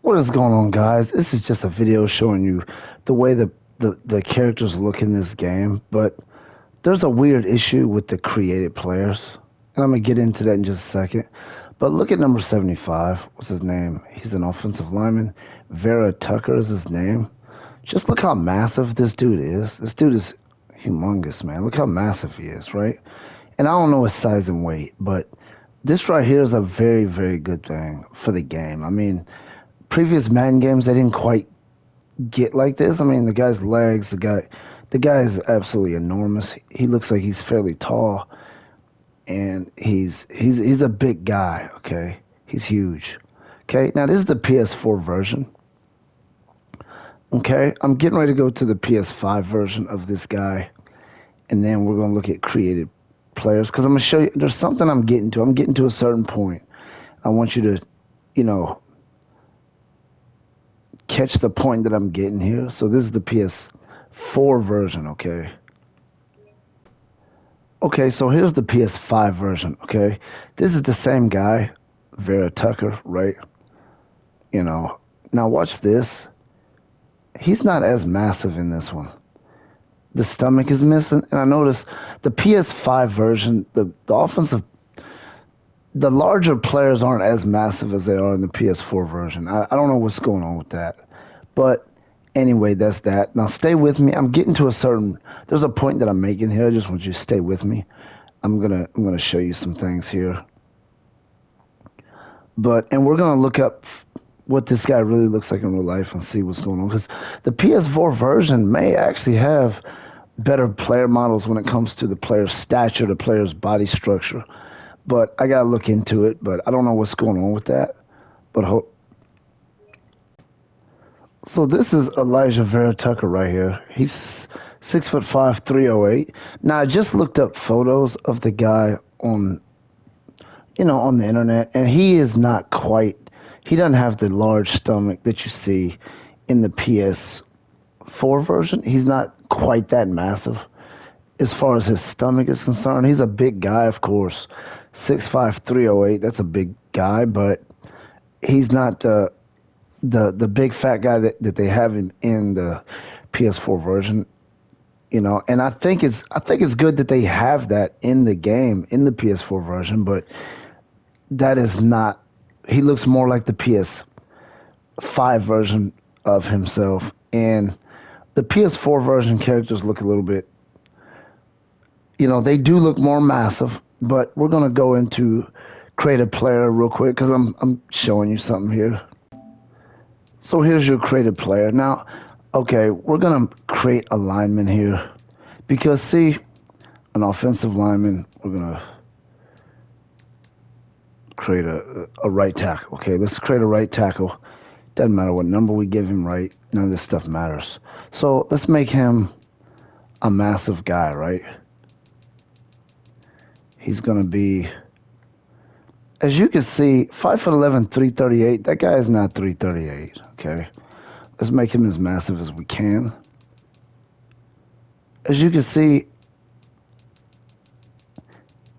What is going on, guys? This is just a video showing you the way the characters look in this game, but there's a weird issue with the created players, and I'm gonna get into that in just a second. But look at number 75. What's his name? He's an offensive lineman. Vera Tucker is his name. Just look how massive this dude is. This dude is humongous, man. Look how massive he is, right? And I don't know his size and weight, but this right here is a very, very good thing for the game. I mean, previous Madden games, they didn't quite get like this. I mean, the guy's legs, the guy is absolutely enormous. He looks like he's fairly tall, and he's a big guy. Okay, he's huge. Okay, now this is the PS4 version. Okay, I'm getting ready to go to the PS5 version of this guy, and then we're gonna look at created players because I'm gonna show you. There's something I'm getting to. I'm getting to a certain point. I want you to, you know, catch the point that I'm getting here. So this is the PS4 version, okay? Okay, so here's the PS5 version, okay? This is the same guy, Vera Tucker, right? You know, now watch this. He's not as massive in this one. The stomach is missing, and I notice the PS5 version, the offensive, the larger players aren't as massive as they are in the PS4 version. I don't know what's going on with that. But anyway, that's that. Now stay with me. I'm getting to a certain there's a point that I'm making here. I just want you to stay with me. I'm gonna show you some things here. And we're gonna look up what this guy really looks like in real life and see what's going on. Because the PS4 version may actually have better player models when it comes to the player's stature, the player's body structure. But I gotta look into it. But I don't know what's going on with that. But so this is Elijah Vera Tucker right here. He's 6'5", 308. Now I just looked up photos of the guy on, on the internet, and he is not quite. He doesn't have the large stomach that you see in the PS4 version. He's not quite that massive as far as his stomach is concerned. He's a big guy, of course, 6'5", 308. That's a big guy, but he's not the big fat guy that they have in the PS4 version, and I think it's good that they have that in the game in the PS4 version, but that is not. He looks more like the PS5 version of himself, and the PS4 version characters look a little bit. They do look more massive, but we're gonna go into create a player real quick because I'm showing you something here. So here's your created player. Now, okay, we're going to create a lineman here because, see, an offensive lineman, we're going to create a right tackle. Okay, let's create a right tackle. Doesn't matter what number we give him, right? None of this stuff matters. So let's make him a massive guy, right? He's going to be, as you can see, 5'11", 338. That guy is not 338, okay? Let's make him as massive as we can. As you can see,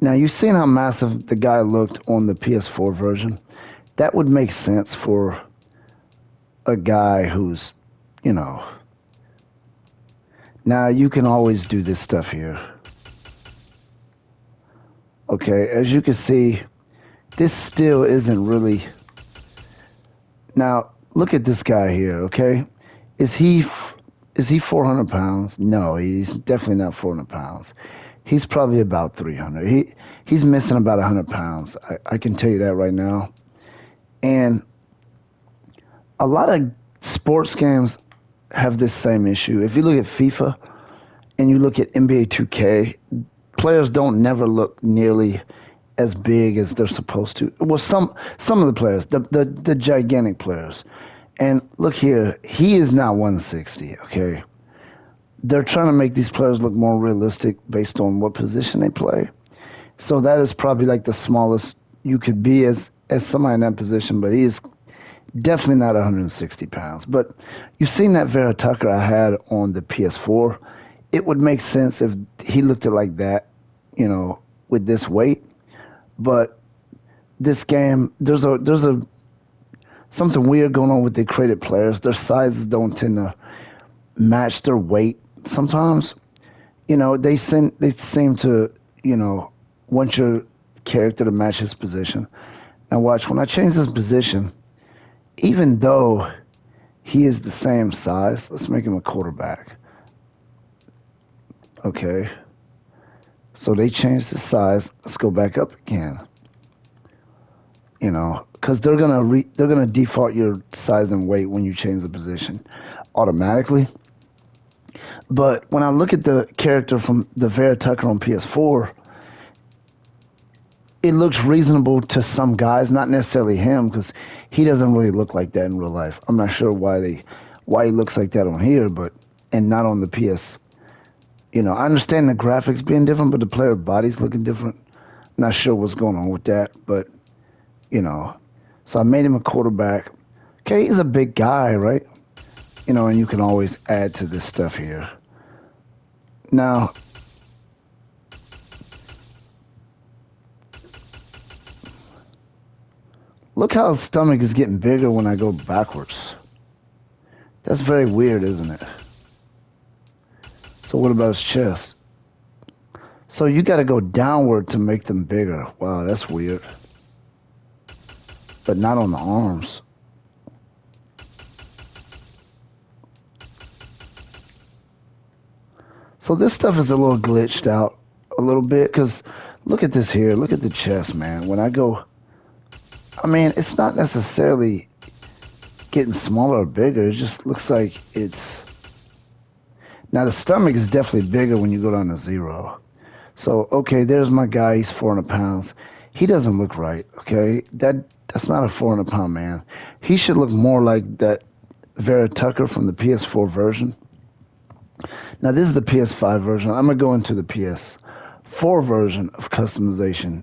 now you've seen how massive the guy looked on the PS4 version. That would make sense for a guy who's, now you can always do this stuff here. Okay, as you can see, this still isn't really. Now, look at this guy here, okay? Is he 400 pounds? No, he's definitely not 400 pounds. He's probably about 300. He's missing about 100 pounds. I can tell you that right now. And a lot of sports games have this same issue. If you look at FIFA and you look at NBA 2K, players don't never look nearly as big as they're supposed to. Well, some of the players, the gigantic players. And look here, he is not 160, okay? They're trying to make these players look more realistic based on what position they play. So that is probably like the smallest you could be as somebody in that position, but he is definitely not 160 pounds. But you've seen that Vera Tucker I had on the PS4. It would make sense if he looked at like that, with this weight. But this game, there's a something weird going on with the created players. Their sizes don't tend to match their weight sometimes. They seem to, you know, want your character to match his position. Now watch, when I change his position, even though he is the same size, let's make him a quarterback. Okay. So they changed the size. Let's go back up again. Because they're gonna default your size and weight when you change the position automatically. But when I look at the character from the Vera Tucker on PS4, it looks reasonable to some guys, not necessarily him, because he doesn't really look like that in real life. I'm not sure why he looks like that on here, but and not on the PS. I understand the graphics being different, but the player body's looking different. Not sure what's going on with that, but you know. So I made him a quarterback. Okay, he's a big guy, right? And you can always add to this stuff here. Now, look how his stomach is getting bigger when I go backwards. That's very weird, isn't it? So what about his chest? So you got to go downward to make them bigger. Wow, that's weird. But not on the arms. So this stuff is a little glitched out a little bit because look at this here. Look at the chest, man. When I go, I mean, it's not necessarily getting smaller or bigger. It just looks like it's... Now the stomach is definitely bigger when you go down to 0. So, okay, there's my guy. He's 400 pounds. He doesn't look right, okay? That's not a 400-pound man. He should look more like that Vera Tucker from the PS4 version. Now, this is the PS5 version. I'm going to go into the PS4 version of customization.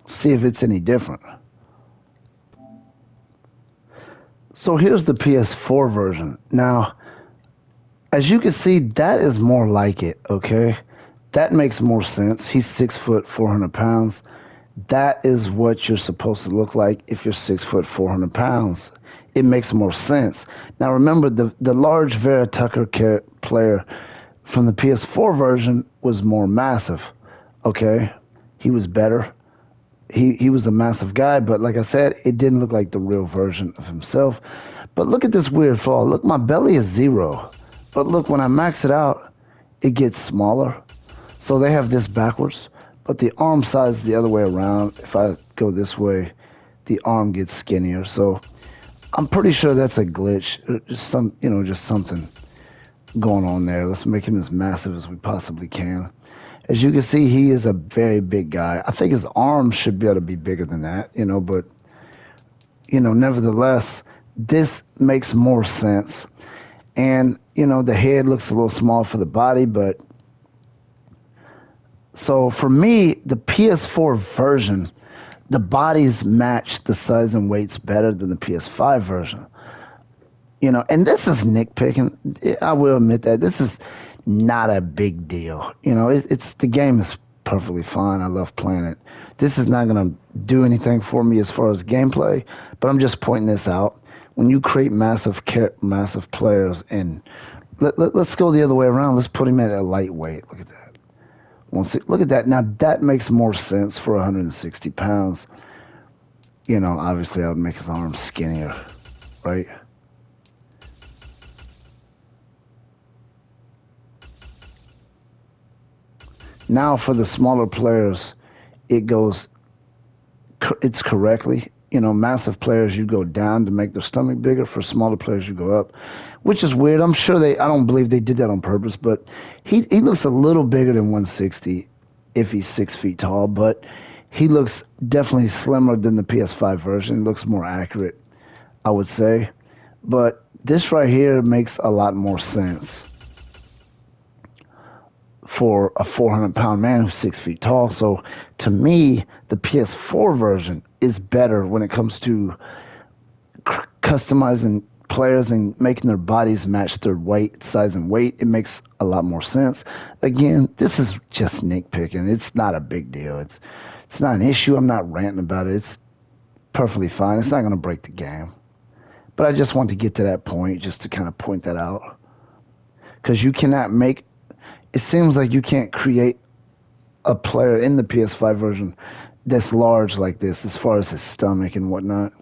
See if it's any different. So here's the PS4 version. Now, as you can see, that is more like it, okay? That makes more sense. He's 6 foot, 400 pounds. That is what you're supposed to look like if you're 6 foot, 400 pounds. It makes more sense. Now remember, the large Vera Tucker player from the PS4 version was more massive, okay? He was better. He was a massive guy, but like I said, it didn't look like the real version of himself. But look at this weird flaw. Look, my belly is 0. But look, when I max it out, it gets smaller. So they have this backwards, but the arm size is the other way around. If I go this way, the arm gets skinnier. So I'm pretty sure that's a glitch. Just just something going on there. Let's make him as massive as we possibly can. As you can see, he is a very big guy. I think his arms should be able to be bigger than that, but nevertheless, this makes more sense. And, the head looks a little small for the body, but so for me, the PS4 version, the bodies match the size and weights better than the PS5 version. And this is nitpicking. I will admit that this is not a big deal. It's the game is perfectly fine. I love playing it. This is not going to do anything for me as far as gameplay, but I'm just pointing this out. When you create massive players, and let's go the other way around. Let's put him at a lightweight. Look at that. Look at that. Now that makes more sense for 160 pounds. Obviously I would make his arms skinnier, right? Now for the smaller players, it's correctly. Massive players, you go down to make their stomach bigger. For smaller players, you go up, which is weird. I don't believe they did that on purpose, but he looks a little bigger than 160 if he's 6 feet tall, but he looks definitely slimmer than the PS5 version. He looks more accurate, I would say. But this right here makes a lot more sense for a 400-pound man who's 6 feet tall. So to me, the PS4 version is better when it comes to customizing players and making their bodies match their weight, size, and weight. It makes a lot more sense. Again, this is just nitpicking. It's not a big deal. It's not an issue. I'm not ranting about it. perfectly fine. It's not going to break the game. But I just want to get to that point just to kind of point that out. Because you cannot make, it seems like you can't create a player in the PS5 version that's large like this as far as his stomach and whatnot.